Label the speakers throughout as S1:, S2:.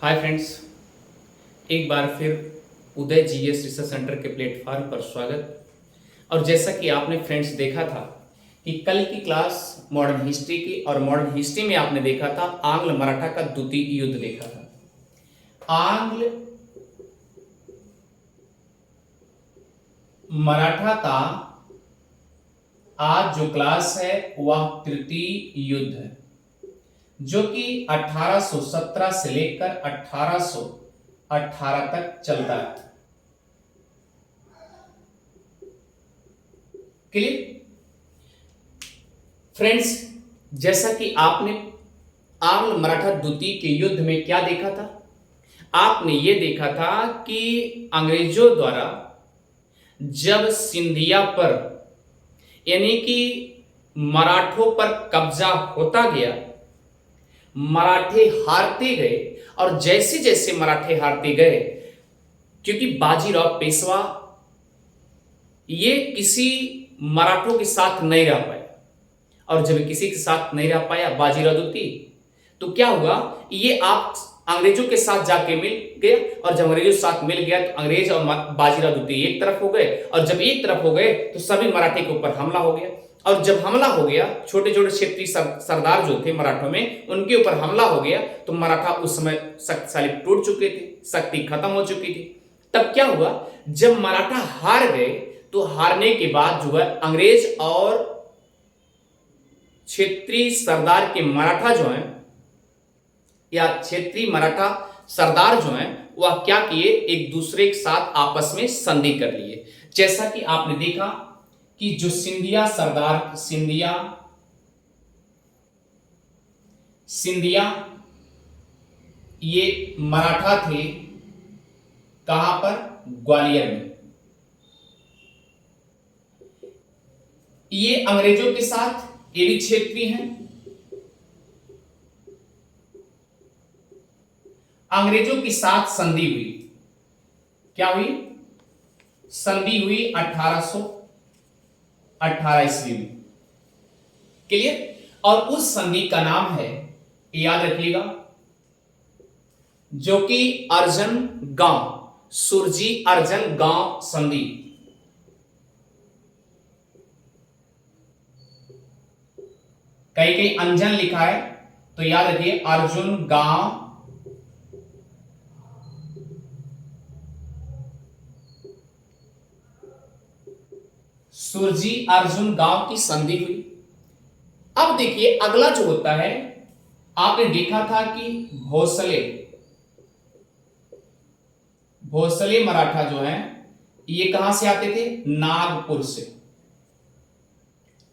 S1: Hi friends, एक बार फिर उदय GS research centre के प्लेटफॉर्म पर स्वागत। और जैसा कि आपने फ्रेंड्स देखा था कि कल की क्लास मॉडर्न हिस्ट्री की, और मॉडर्न हिस्ट्री में आपने देखा था आंग्ल मराठा का द्वितीय युद्ध देखा था। आंग्ल मराठा का आज जो क्लास है वह तृतीय युद्ध है, जो कि 1817 से लेकर 1818 तक चलता है। क्लियर फ्रेंड्स, जैसा कि आपने आंग्ल मराठा द्वितीय के युद्ध में क्या देखा था, आपने यह देखा था कि अंग्रेजों द्वारा जब सिंधिया पर यानी कि मराठों पर कब्जा होता गया, मराठे हारते गए। और जैसे जैसे मराठे हारते गए, क्योंकि बाजीराव पेशवा ये किसी मराठों के साथ नहीं रह पाया, और जब किसी के साथ नहीं रह पाया बाजीराव द्वितीय, तो क्या हुआ, ये आप अंग्रेजों के साथ जाके मिल गया। और जब अंग्रेजों के साथ मिल गया तो अंग्रेज और बाजीराव द्वितीय एक तरफ हो गए, और जब एक तरफ हो गए तो सभी मराठे के ऊपर हमला हो गया। और जब हमला हो गया, छोटे छोटे क्षेत्रीय सरदार जो थे मराठों में, उनके ऊपर हमला हो गया, तो मराठा उस समय शक्तिशाली टूट चुके थे, शक्ति खत्म हो चुकी थी। तब क्या हुआ, जब मराठा हार गए तो हारने के बाद जो है अंग्रेज और क्षेत्रीय सरदार के मराठा जो है, या क्षेत्रीय मराठा सरदार जो हैं, वह क्या किए, एक दूसरे के साथ आपस में संधि कर लिए। जैसा कि आपने देखा कि जो सिंधिया सरदार, सिंधिया ये मराठा थे, कहां पर, ग्वालियर में। ये अंग्रेजों के साथ, ये भी क्षेत्रीय हैं, अंग्रेजों के साथ संधि हुई। क्या हुई, संधि हुई 1818 ईस्वी में। क्लियर। और उस संधि का नाम है, याद रखिएगा, जो कि अर्जन गांव, सुरजी अर्जन गांव संधि। कहीं कहीं अंजन लिखा है, तो याद रखिए अर्जुन गांव सुरजी अर्जुन गांव की संधि हुई। अब देखिए अगला जो होता है, आपने देखा था कि भोसले मराठा जो है, ये कहां से आते थे, नागपुर से।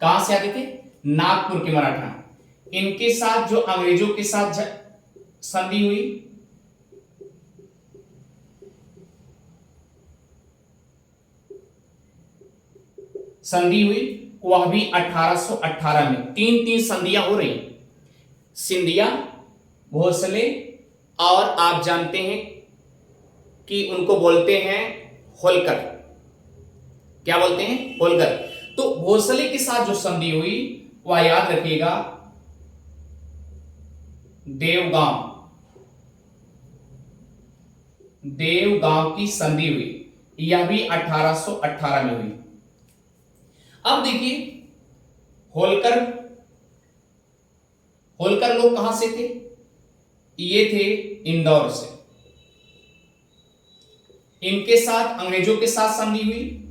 S1: कहां से आते थे, नागपुर के मराठा। इनके साथ जो अंग्रेजों के साथ संधि हुई, वह भी 1818 में। तीन तीन संधियां हो रही, सिंधिया, भोसले, और आप जानते हैं कि उनको बोलते हैं होलकर। क्या बोलते हैं, होलकर। तो भोसले के साथ जो संधि हुई, वह याद रखिएगा देवगांव की संधि हुई। यह भी 1818 में हुई। अब देखिए होलकर लोग कहां से थे, ये थे इंदौर से। इनके साथ अंग्रेजों के साथ संधि हुई।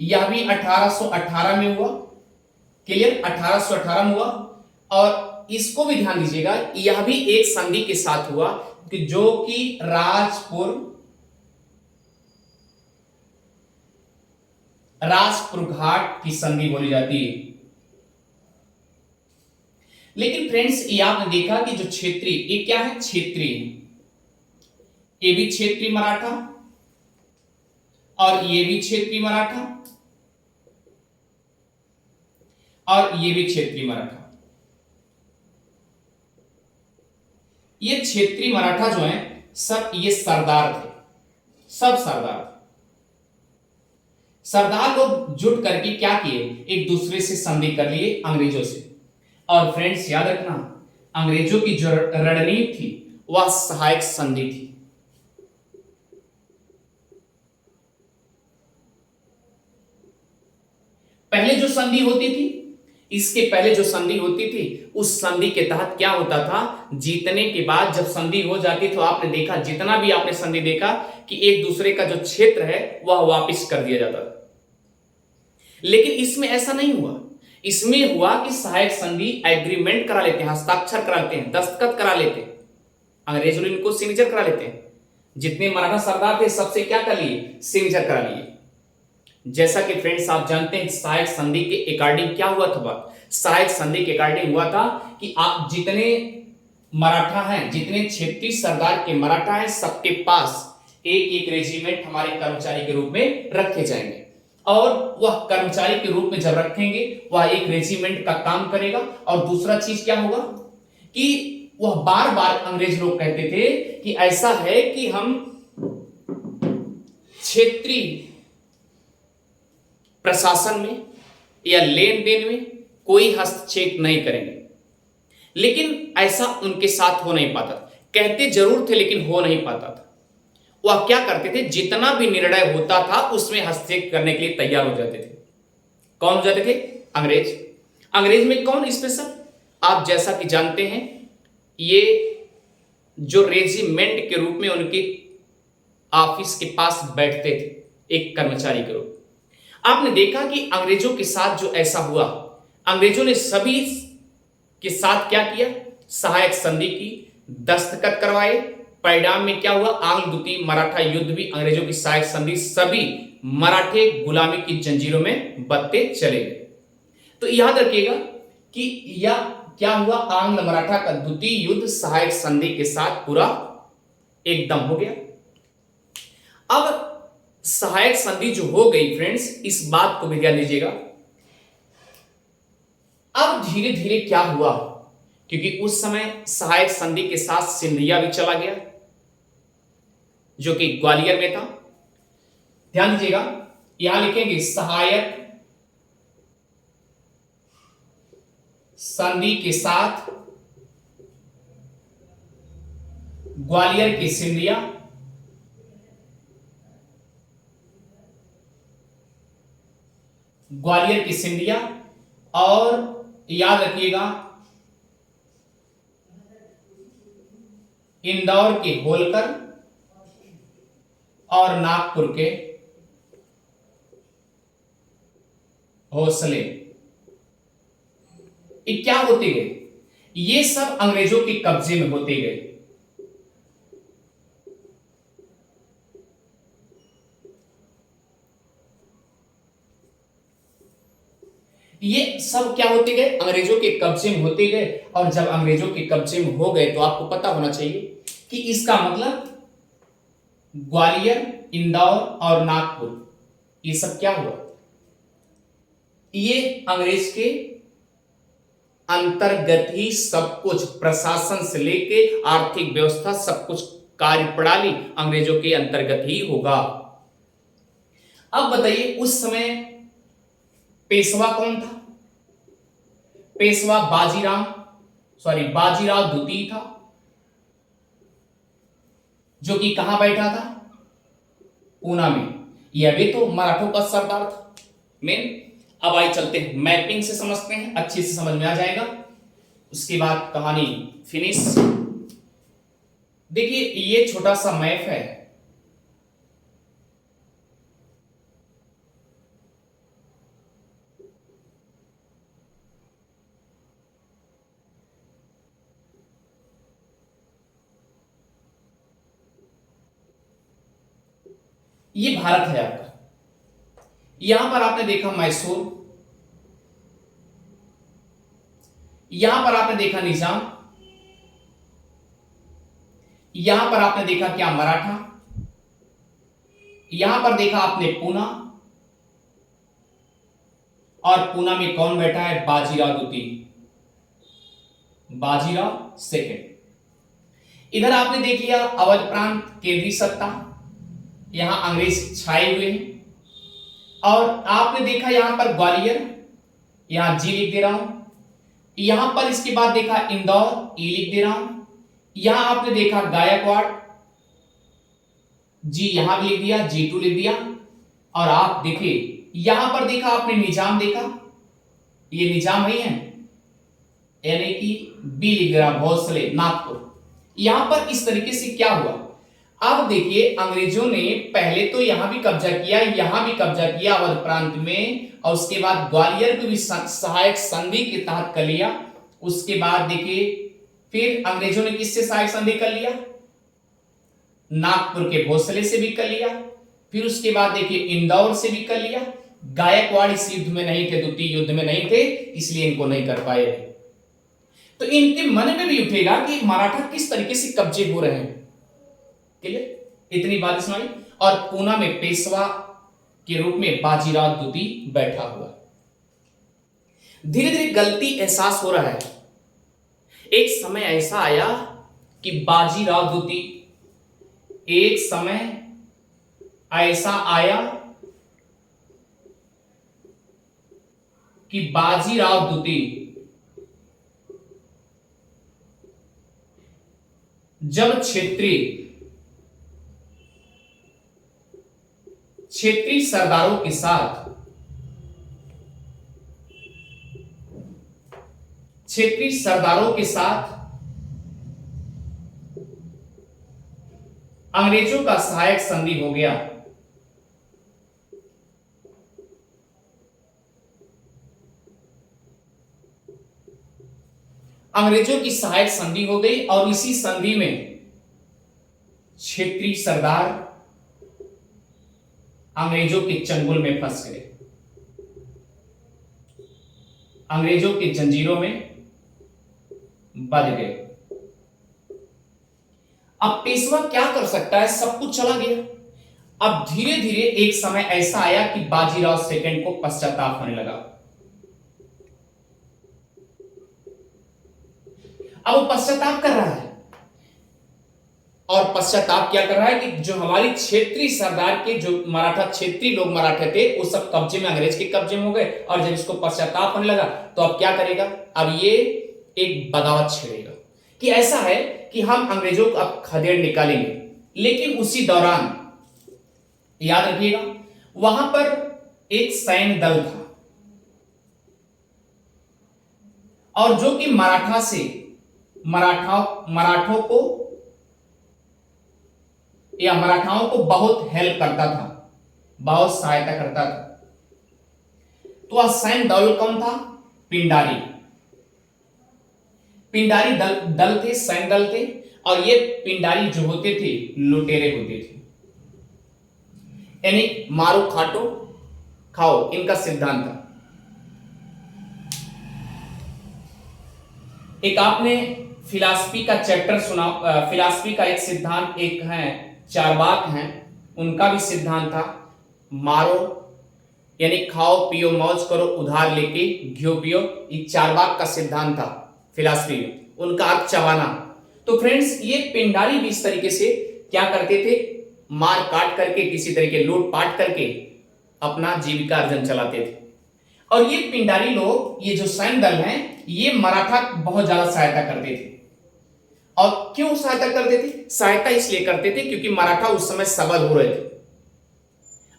S1: यह भी 1818 में हुआ। क्लियर, 1818 में हुआ। और इसको भी ध्यान दीजिएगा, यह भी एक संधि के साथ हुआ, कि जो कि राजपुर घाट की संधि बोली जाती है। लेकिन फ्रेंड्स, ये आपने देखा कि जो क्षेत्रीय, ये क्या है, क्षेत्रीय, ये भी क्षेत्रीय मराठा, और ये भी क्षेत्रीय मराठा, और ये भी क्षेत्रीय मराठा। ये क्षेत्रीय मराठा जो है, सब ये सरदार थे, सब सरदार थे। सरदार लोग जुट करके क्या किए, एक दूसरे से संधि कर लिए अंग्रेजों से। और फ्रेंड्स याद रखना, अंग्रेजों की जो रणनीति थी वह सहायक संधि थी। पहले जो संधि होती थी, इसके पहले जो संधि होती थी, उस संधि के तहत क्या होता था, जीतने के बाद जब संधि हो जाती तो आपने देखा, जितना भी आपने संधि देखा कि एक दूसरे का जो क्षेत्र है वह वापस कर दिया जाता था। लेकिन इसमें ऐसा नहीं हुआ। इसमें हुआ कि सहायक संधि एग्रीमेंट करा लेते हैं, हस्ताक्षर करा लेते हैं, दस्तखत करा लेते हैं, अंग्रेज लोग इनको सिग्नेचर करा लेते हैं। जितने मराठा सरदार थे सबसे क्या कर लिए, सिग्नेचर करा लिए। जैसा कि फ्रेंड्स आप जानते हैं सहायक संधि के अकॉर्डिंग क्या हुआ था बात, सहायक संधि के अकॉर्डिंग हुआ था कि आप जितने मराठा हैं, जितने 36 सरदार के मराठा हैं, सबके पास एक एक रेजिमेंट हमारे कर्मचारी के रूप में रखे जाएंगे, और वह कर्मचारी के रूप में जब रखेंगे वह एक रेजिमेंट का काम करेगा। और दूसरा चीज क्या होगा कि वह बार बार अंग्रेज लोग कहते थे कि ऐसा है कि हम क्षेत्रीय प्रशासन में या लेन देन में कोई हस्तक्षेप नहीं करेंगे। लेकिन ऐसा उनके साथ हो नहीं पाता था। कहते जरूर थे लेकिन हो नहीं पाता था। वह क्या करते थे, जितना भी निर्णय होता था उसमें हस्तक्षेप करने के लिए तैयार हो जाते थे। कौन हो जाते थे, अंग्रेज। अंग्रेज में कौन स्पेशल, आप जैसा कि जानते हैं ये जो रेजिमेंट के रूप में उनके ऑफिस के पास बैठते थे एक कर्मचारी के रूप। आपने देखा कि अंग्रेजों के साथ जो ऐसा हुआ, अंग्रेजों ने सभी के साथ क्या किया, सहायक संधि की, दस्तखत करवाए। परिणाम में क्या हुआ, आंग्ल द्वितीय मराठा युद्ध भी अंग्रेजों की सहायक संधि, सभी मराठे गुलामी की जंजीरों में बंधते चले गए। तो याद रखिएगा कि यह क्या हुआ, आंग्ल मराठा का द्वितीय युद्ध सहायक संधि के साथ पूरा एकदम हो गया। अब सहायक संधि जो हो गई फ्रेंड्स, इस बात को भी ध्यान दीजिएगा। अब धीरे धीरे क्या हुआ, क्योंकि उस समय सहायक संधि के साथ सिंधिया भी चला गया जो कि ग्वालियर में था। ध्यान दीजिएगा, यहां लिखेंगे सहायक संधि के साथ ग्वालियर की सिंधिया, ग्वालियर की सिंधिया, और याद रखिएगा इंदौर के होलकर और नागपुर के हौसले, ये क्या होते गए, ये सब अंग्रेजों के कब्जे में होते गए। ये सब क्या होते गए, अंग्रेजों के कब्जे में होते गए। और जब अंग्रेजों के कब्जे में हो गए तो आपको पता होना चाहिए कि इसका मतलब ग्वालियर, इंदौर और नागपुर, ये सब क्या हुआ, ये अंग्रेज के अंतर्गत ही सब कुछ, प्रशासन से लेके आर्थिक व्यवस्था, सब कुछ कार्यप्रणाली अंग्रेजों के अंतर्गत ही होगा। अब बताइए उस समय पेशवा कौन था, पेशवा बाजीराव द्वितीय था, जो कि कहां बैठा था, पूना में। यह भी तो मराठों का सरदार था मेन। अब आइए चलते हैं, मैपिंग से समझते हैं, अच्छे से समझ में आ जाएगा, उसके बाद कहानी फिनिश। देखिए ये छोटा सा मैप है, ये भारत है आपका। यहां पर आपने देखा मैसूर, यहां पर आपने देखा निजाम, यहां पर आपने देखा क्या, मराठा, यहां पर देखा आपने पूना, और पूना में कौन बैठा है, बाजीराव द्वितीय, बाजीराव सेकंड। इधर आपने देख लिया अवध प्रांत, केंद्रीय सत्ता, यहां अंग्रेज छाए हुए हैं। और आपने देखा यहां पर ग्वालियर, यहां जी लिख दे रहा हूं, यहां पर इसके बाद देखा इंदौर, ई लिख दे रहा हूं। यहां आपने देखा गायकवाड़, जी यहां भी लिख दिया, G2 लिख दिया। और आप देखिए यहां पर देखा आपने निजाम देखा, ये निजाम ही है, यानी कि बी लिख दे रहा, भोसले नागपुर। यहां पर इस तरीके से क्या हुआ, अब देखिए अंग्रेजों ने पहले तो यहां भी कब्जा किया, यहां भी कब्जा किया अवध प्रांत में, और उसके बाद ग्वालियर को भी सहायक संधि के तहत कर लिया। उसके बाद देखिए फिर अंग्रेजों ने किससे सहायक संधि कर लिया, नागपुर के भोसले से भी कर लिया। फिर उसके बाद देखिए इंदौर से भी कर लिया। गायकवाड़ इस युद्ध में नहीं थे, द्वितीय युद्ध में नहीं थे, इसलिए इनको नहीं कर पाए। तो इनके मन में भी उठेगा कि मराठा किस तरीके से कब्जे हो रहे हैं। क्लियर, इतनी बात सुनाई। और पूना में पेशवा के रूप में बाजीराव द्वितीय बैठा हुआ। धीरे धीरे गलती एहसास हो रहा है। एक समय ऐसा आया कि बाजीराव द्वितीय, एक समय ऐसा आया कि बाजीराव द्वितीय जब क्षेत्रीय सरदारों के साथ अंग्रेजों का सहायक संधि हो गया। अंग्रेजों की सहायक संधि हो गई और इसी संधि में क्षेत्रीय सरदार अंग्रेजों के चंगुल में फंस गए, अंग्रेजों की जंजीरों में बंध गए। अब पेशवा क्या कर सकता है, सब कुछ चला गया। अब धीरे धीरे एक समय ऐसा आया कि बाजीराव सेकंड को पश्चाताप होने लगा। अब वो पश्चाताप कर रहा है, और पश्चाताप क्या कर रहा है कि जो हमारी क्षेत्रीय सरदार के, जो मराठा क्षेत्रीय लोग मराठे थे, वो सब कब्जे में, अंग्रेज के कब्जे में हो गए। और जब इसको पश्चाताप होने लगा तो अब क्या करेगा, अब ये एक बगावत छेड़ेगा कि ऐसा है कि हम अंग्रेजों को अब खदेड़ निकालेंगे। लेकिन उसी दौरान याद रखिएगा वहां पर एक सैन्य दल था, और जो कि मराठाओं को बहुत हेल्प करता था, बहुत सहायता करता था। तो वह सैन्य दल कौन था, पिंडारी दल थे, सैन्य दल थे। और ये पिंडारी जो होते थे लुटेरे होते थे, यानी मारो खाटो खाओ, इनका सिद्धांत था। एक आपने फिलॉसफी का चैप्टर सुना, फिलॉसफी का एक सिद्धांत, एक है चारवाक हैं, उनका भी सिद्धांत था मारो यानी खाओ पियो मौज करो उधार लेके घियो पियो, ये चारवाक का सिद्धांत था फिलॉसफी में, उनका अर्थ चबाना। तो फ्रेंड्स ये पिंडारी भी इस तरीके से क्या करते थे, मार काट करके, किसी तरीके लूट पाट करके अपना जीविका अर्जन चलाते थे। और ये पिंडारी लोग, ये जो सैन्य दल हैं, ये मराठा बहुत ज्यादा सहायता करते थे। और क्यों सहायता करते थे, सहायता इसलिए करते थे क्योंकि मराठा उस समय सबल हो रहे थे,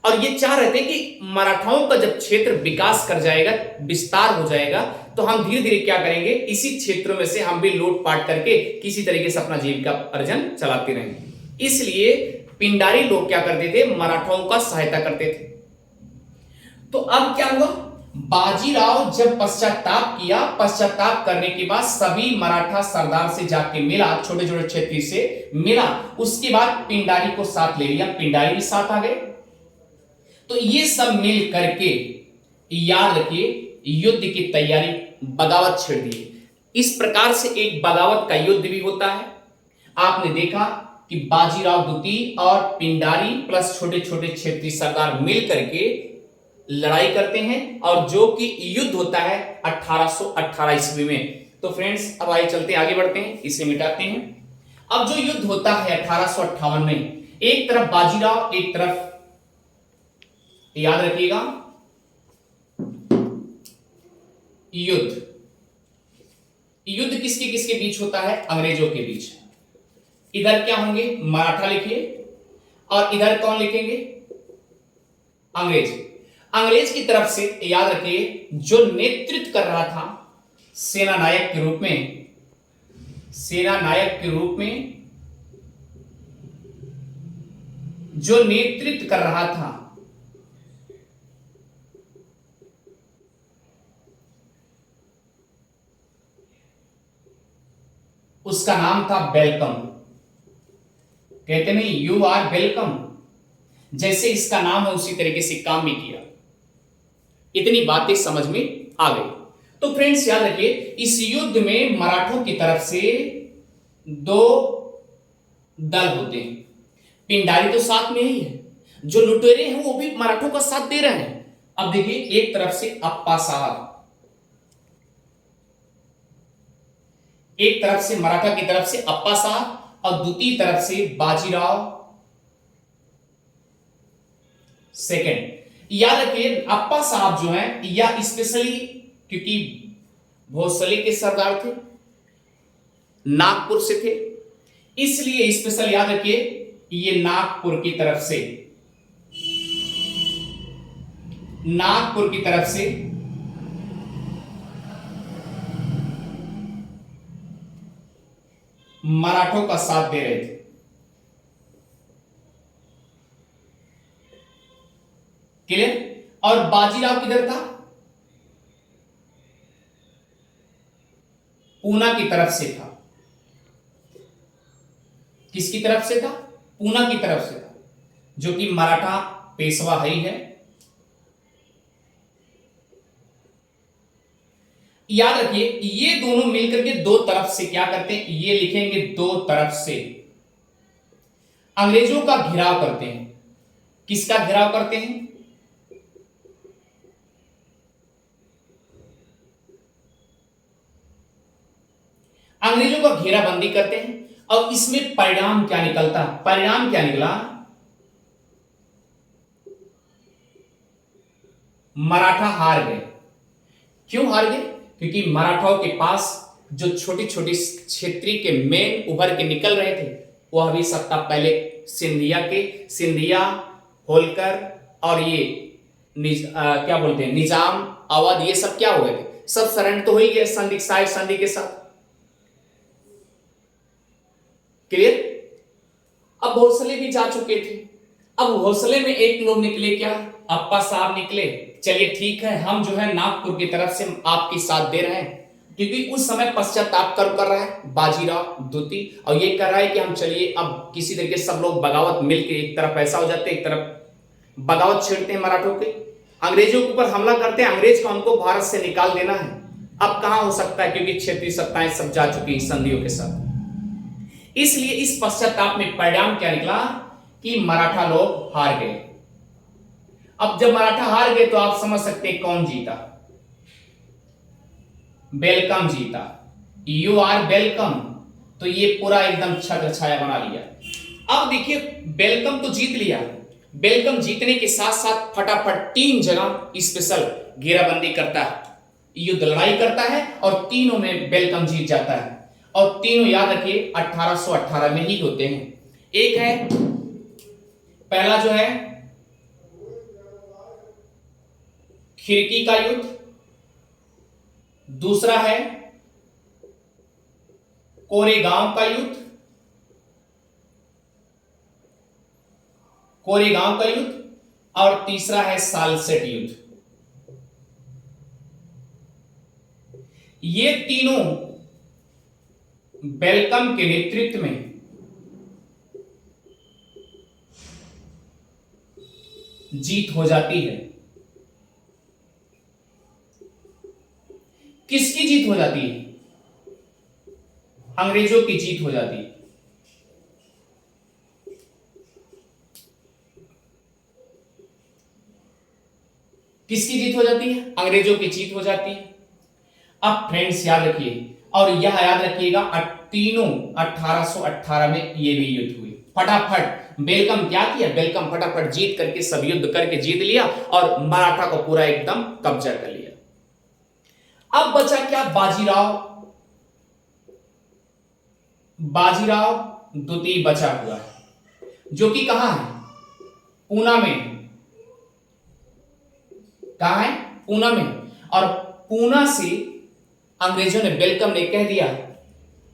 S1: और ये चाह रहे थे कि मराठाओं का जब क्षेत्र विकास कर जाएगा, विस्तार हो जाएगा, तो हम धीरे धीरे क्या करेंगे, इसी क्षेत्रों में से हम भी लूट पाट करके किसी तरीके से अपना जीविका अर्जन चलाते रहेंगे। इसलिए पिंडारी लोग क्या करते थे, मराठाओं का सहायता करते थे। तो अब क्या हुआ, बाजीराव जब पश्चाताप किया, पश्चाताप करने के बाद सभी मराठा सरदार से जाके मिला, छोटे छोटे क्षेत्रीय से मिला, उसके बाद पिंडारी को साथ ले लिया, पिंडारी भी साथ आ गए। तो ये सब मिल करके याद रखिए युद्ध की तैयारी, बगावत छेड़ दी। इस प्रकार से एक बगावत का युद्ध भी होता है। आपने देखा कि बाजीराव द्वितीय और पिंडारी प्लस छोटे छोटे क्षेत्रीय सरदार मिल करके लड़ाई करते हैं, और जो कि युद्ध होता है 1818 ईस्वी में। तो फ्रेंड्स अब आइए चलते आगे बढ़ते हैं, इसे मिटाते हैं। अब जो युद्ध होता है 1858 में, एक तरफ बाजीराव, एक तरफ याद रखिएगा युद्ध, युद्ध किसके किसके बीच होता है? अंग्रेजों के बीच। इधर क्या होंगे? मराठा लिखिए, और इधर कौन लिखेंगे? अंग्रेज। अंग्रेज की तरफ से याद रखिए जो नेतृत्व कर रहा था सेना नायक के रूप में, सेना नायक के रूप में जो नेतृत्व कर रहा था उसका नाम था वेलकम। कहते नहीं यू आर वेलकम, जैसे इसका नाम है उसी तरीके से काम भी किया। इतनी बातें समझ में आ गई। तो फ्रेंड्स याद रखिए इस युद्ध में मराठों की तरफ से दो दल होते हैं। पिंडारी तो साथ में ही है, जो लुटेरे हैं वो भी मराठों का साथ दे रहे हैं। अब देखिए एक तरफ से अप्पा साहब, एक तरफ से मराठा की तरफ से अप्पा साहब, और दूसरी तरफ से बाजीराव सेकंड। याद रखिए अप्पा साहब जो हैं या स्पेशली क्योंकि भोसले के सरदार थे, नागपुर से थे, इसलिए स्पेशल याद रखिए ये नागपुर की तरफ से, नागपुर की तरफ से मराठों का साथ दे रहे थे। क्लियर? और बाजीराव किधर था? पूना की तरफ से था। किसकी तरफ से था? पूना की तरफ से था, जो कि मराठा पेशवा ही है। याद रखिए ये दोनों मिलकर के दो तरफ से क्या करते हैं? ये लिखेंगे दो तरफ से अंग्रेजों का घेराव करते हैं। किसका घेराव करते हैं? अंग्रेजों का घेराबंदी करते हैं। और इसमें परिणाम क्या निकलता? परिणाम क्या निकला? मराठा हार गए। क्यों हार गए? क्योंकि मराठाओं के पास जो छोटी छोटी क्षेत्रीय के मेन उभर के निकल रहे थे वो अभी सप्ताह पहले सिंधिया होलकर और ये क्या बोलते हैं निजाम अवध, ये सब क्या हो गए थे? सब सरेंडर तो हो ही गए संधि के साथ। क्लियर? अब भोसले भी जा चुके थे। अब भोसले में एक लोग निकले, क्या? अप्पा साहब निकले। चलिए ठीक है, हम जो है नागपुर की तरफ से आपकी साथ दे रहे हैं, क्योंकि उस समय पश्चाताप कर रहा है बाजीराव द्वितीय, और ये कर रहा है कि हम चलिए अब किसी तरीके से सब लोग बगावत मिलकर एक तरफ ऐसा हो जाते हैं, एक तरफ बगावत छेड़ते हैं मराठों के, अंग्रेजों के ऊपर हमला करते हैं। अंग्रेज का उनको भारत से निकाल देना है। अब कहां हो सकता है, क्योंकि क्षेत्रीय सत्ताएं सब जा चुकी हैं संधियों के साथ। इसलिए इस पश्चाताप में परिणाम क्या निकला कि मराठा लोग हार गए। अब जब मराठा हार गए तो आप समझ सकते हैं कौन जीता? वेलकम जीता। You are welcome. तो ये पूरा एकदम छत्र छाया बना लिया। अब देखिए वेलकम तो जीत लिया। वेलकम जीतने के साथ साथ फटाफट 3 जगह स्पेशल घेराबंदी करता है, युद्ध लड़ाई करता है, और तीनों में वेलकम जीत जाता है। और तीनों याद रखिए 1818 में ही होते हैं। एक है पहला जो है खिड़की का युद्ध, दूसरा है कोरेगांव का युद्ध, और तीसरा है सालसेट युद्ध। ये तीनों वेलकम के नेतृत्व में जीत हो जाती है। किसकी जीत हो जाती है? अंग्रेजों की जीत हो जाती है। किसकी जीत हो जाती है? अंग्रेजों की जीत हो जाती है। अब फ्रेंड्स याद रखिए, और यह याद रखिएगा तीनों 1818 में ये भी युद्ध हुए। फटाफट वेलकम क्या किया? वेलकम फटाफट जीत करके सब युद्ध करके जीत लिया और मराठा को पूरा एकदम कब्जा कर लिया। अब बचा क्या? बाजीराव बाजीराव द्वितीय बचा हुआ है, जो कि कहां है? पूना में। कहां है? पूना में। और पूना से अंग्रेजों ने वेलकम ने कह दिया,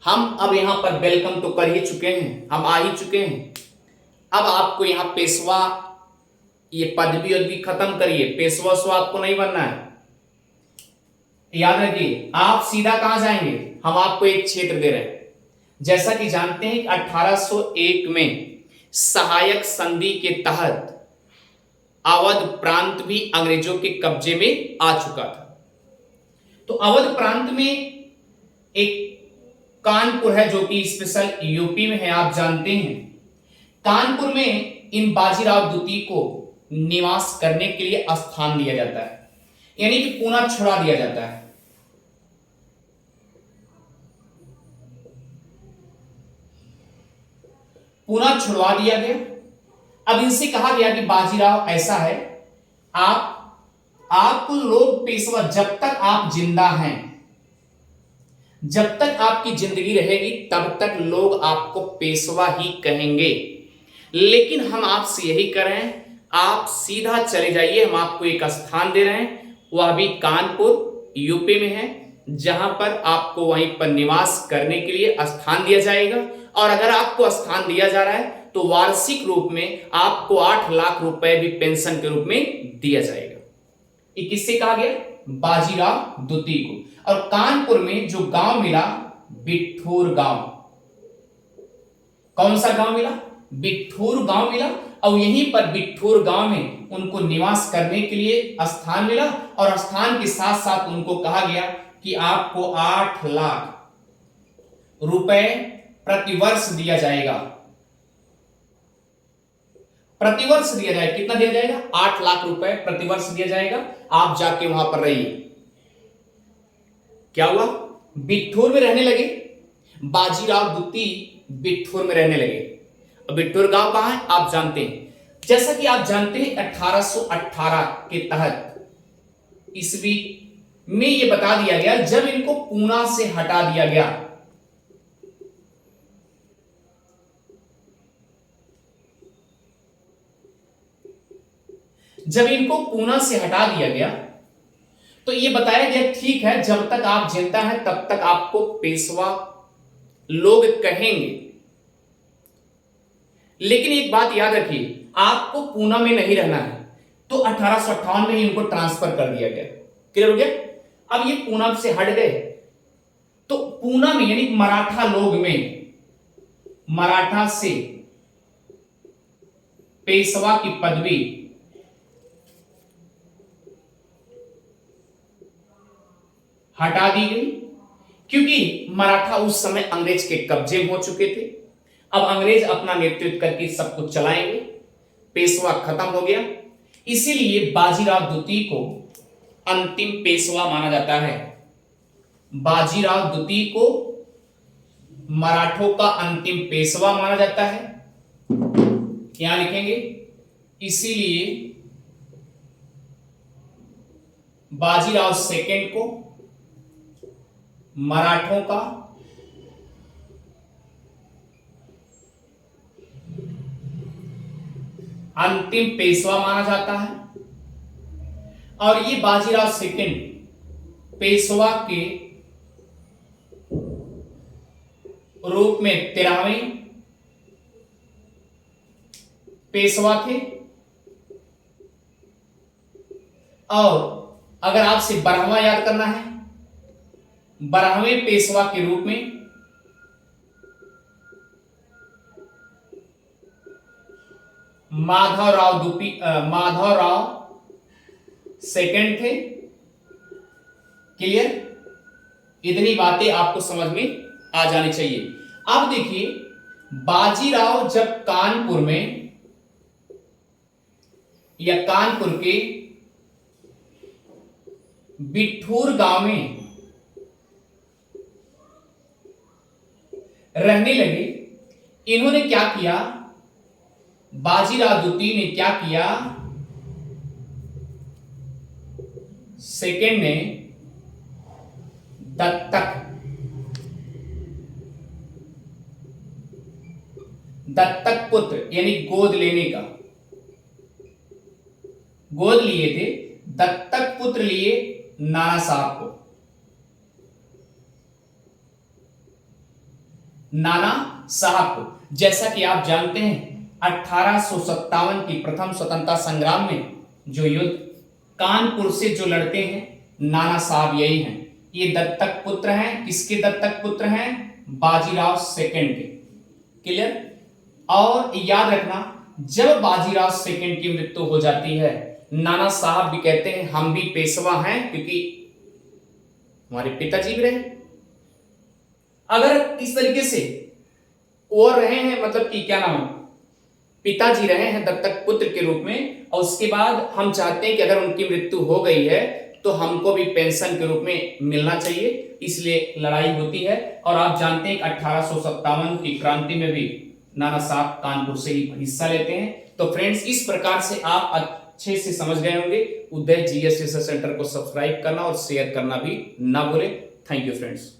S1: हम अब यहां पर वेलकम तो कर ही चुके हैं, हम आ ही चुके हैं, अब आपको यहां पेशवा, ये पदवी उदवी खत्म करिए, पेशवा सो आपको नहीं बनना है। याद रखिए, आप सीधा कहां जाएंगे? हम आपको एक क्षेत्र दे रहे हैं। जैसा कि जानते हैं कि 1801 में सहायक संधि के तहत अवध प्रांत भी अंग्रेजों के कब्जे में आ चुका था। तो अवध प्रांत में एक कानपुर है, जो कि स्पेशल यूपी में है, आप जानते हैं। कानपुर में इन बाजीराव द्वितीय को निवास करने के लिए स्थान दिया जाता है, यानी कि पूना छुड़ा दिया जाता है। पूना छुड़वा दिया गया। अब इनसे कहा गया कि बाजीराव ऐसा है, आप लोग पेशवा, जब तक आप जिंदा हैं, जब तक आपकी जिंदगी रहेगी, तब तक लोग आपको पेशवा ही कहेंगे। लेकिन हम आपसे यही कर रहे हैं, आप सीधा चले जाइए, हम आपको एक स्थान दे रहे हैं, वह भी कानपुर यूपी में है, जहां पर आपको वहीं पर निवास करने के लिए स्थान दिया जाएगा। और अगर आपको स्थान दिया जा रहा है तो वार्षिक रूप में आपको 8 लाख रुपए भी पेंशन के रूप में दिया जाएगा। ये किससे कहा गया? बाजीराव द्वितीय को। और कानपुर में जो गांव मिला, बिठूर गांव। कौन सा गांव मिला? बिठूर गांव मिला। और यहीं पर बिठूर गांव में उनको निवास करने के लिए स्थान मिला, और स्थान के साथ साथ उनको कहा गया कि आपको 8 लाख रुपए प्रतिवर्ष दिया जाएगा। प्रतिवर्ष दिया जाएगा। कितना दिया जाएगा? 8 लाख रुपए प्रतिवर्ष दिया जाएगा। आप जाके वहां पर रहिए। क्या हुआ? बिठूर में रहने लगे। बाजीराव द्वितीय बिठूर में रहने लगे। अब बिठूर गांव कहां है? आप जानते हैं। जैसा कि आप जानते हैं, 1818 के तहत ईस्वी में यह बता दिया गया, जब इनको पूना से हटा दिया गया, जब इनको पूना से हटा दिया गया तो यह बताया गया, ठीक है, जब तक आप जिंदा हैं तब तक आपको पेशवा लोग कहेंगे। लेकिन एक बात याद रखिए, आपको पूना में नहीं रहना है। तो 1858 में ही इनको ट्रांसफर कर दिया गया। क्लियर हो गया? अब ये पूना से हट गए, तो पूना में यानी मराठा लोग में, मराठा से पेशवा की पदवी हटा दी गई, क्योंकि मराठा उस समय अंग्रेज के कब्जे में हो चुके थे। अब अंग्रेज अपना नेतृत्व करके सब कुछ चलाएंगे, पेशवा खत्म हो गया। इसीलिए बाजीराव द्वितीय को अंतिम पेशवा माना जाता है। बाजीराव द्वितीय को मराठों का अंतिम पेशवा माना जाता है। यहां लिखेंगे, इसीलिए बाजीराव सेकंड को मराठों का अंतिम पेशवा माना जाता है। और ये बाजीराव सेकंड पेशवा के रूप में 13वें पेशवा थे। और अगर आपसे 12वां याद करना है, 12वें पेशवा के रूप में माधवराव सेकंड थे। क्लियर? इतनी बातें आपको समझ में आ जानी चाहिए। अब देखिए, बाजीराव जब कानपुर में या कानपुर के बिठूर गांव में रहने लगे, इन्होंने क्या किया? बाजीराव द्वितीय ने क्या किया? सेकंड ने दत्तक दत्तक पुत्र यानी गोद लेने का, गोद लिए थे, दत्तक पुत्र लिए नाना साहब को, नाना साहब को। जैसा कि आप जानते हैं 1857 की प्रथम स्वतंत्रता संग्राम में जो युद्ध कानपुर से जो लड़ते हैं नाना साहब यही हैं। ये दत्तक पुत्र हैं। किसके दत्तक पुत्र हैं? बाजीराव सेकंड के। क्लियर? और याद रखना, जब बाजीराव सेकंड की मृत्यु हो जाती है, नाना साहब भी कहते हैं हम भी पेशवा हैं, क्योंकि हमारे पिताजी भी रहे। अगर इस तरीके से और रहे हैं, मतलब कि क्या नाम है, पिताजी रहे हैं दत्तक पुत्र के रूप में, और उसके बाद हम चाहते हैं कि अगर उनकी मृत्यु हो गई है तो हमको भी पेंशन के रूप में मिलना चाहिए, इसलिए लड़ाई होती है। और आप जानते हैं कि 1857 की क्रांति में भी नाना साहब कानपुर से ही हिस्सा लेते हैं। तो फ्रेंड्स, इस प्रकार से आप अच्छे से समझ गए होंगे। उदय जीएस रिसर्च सेंटर को सब्सक्राइब करना और शेयर करना भी ना भूलें। Thank you friends.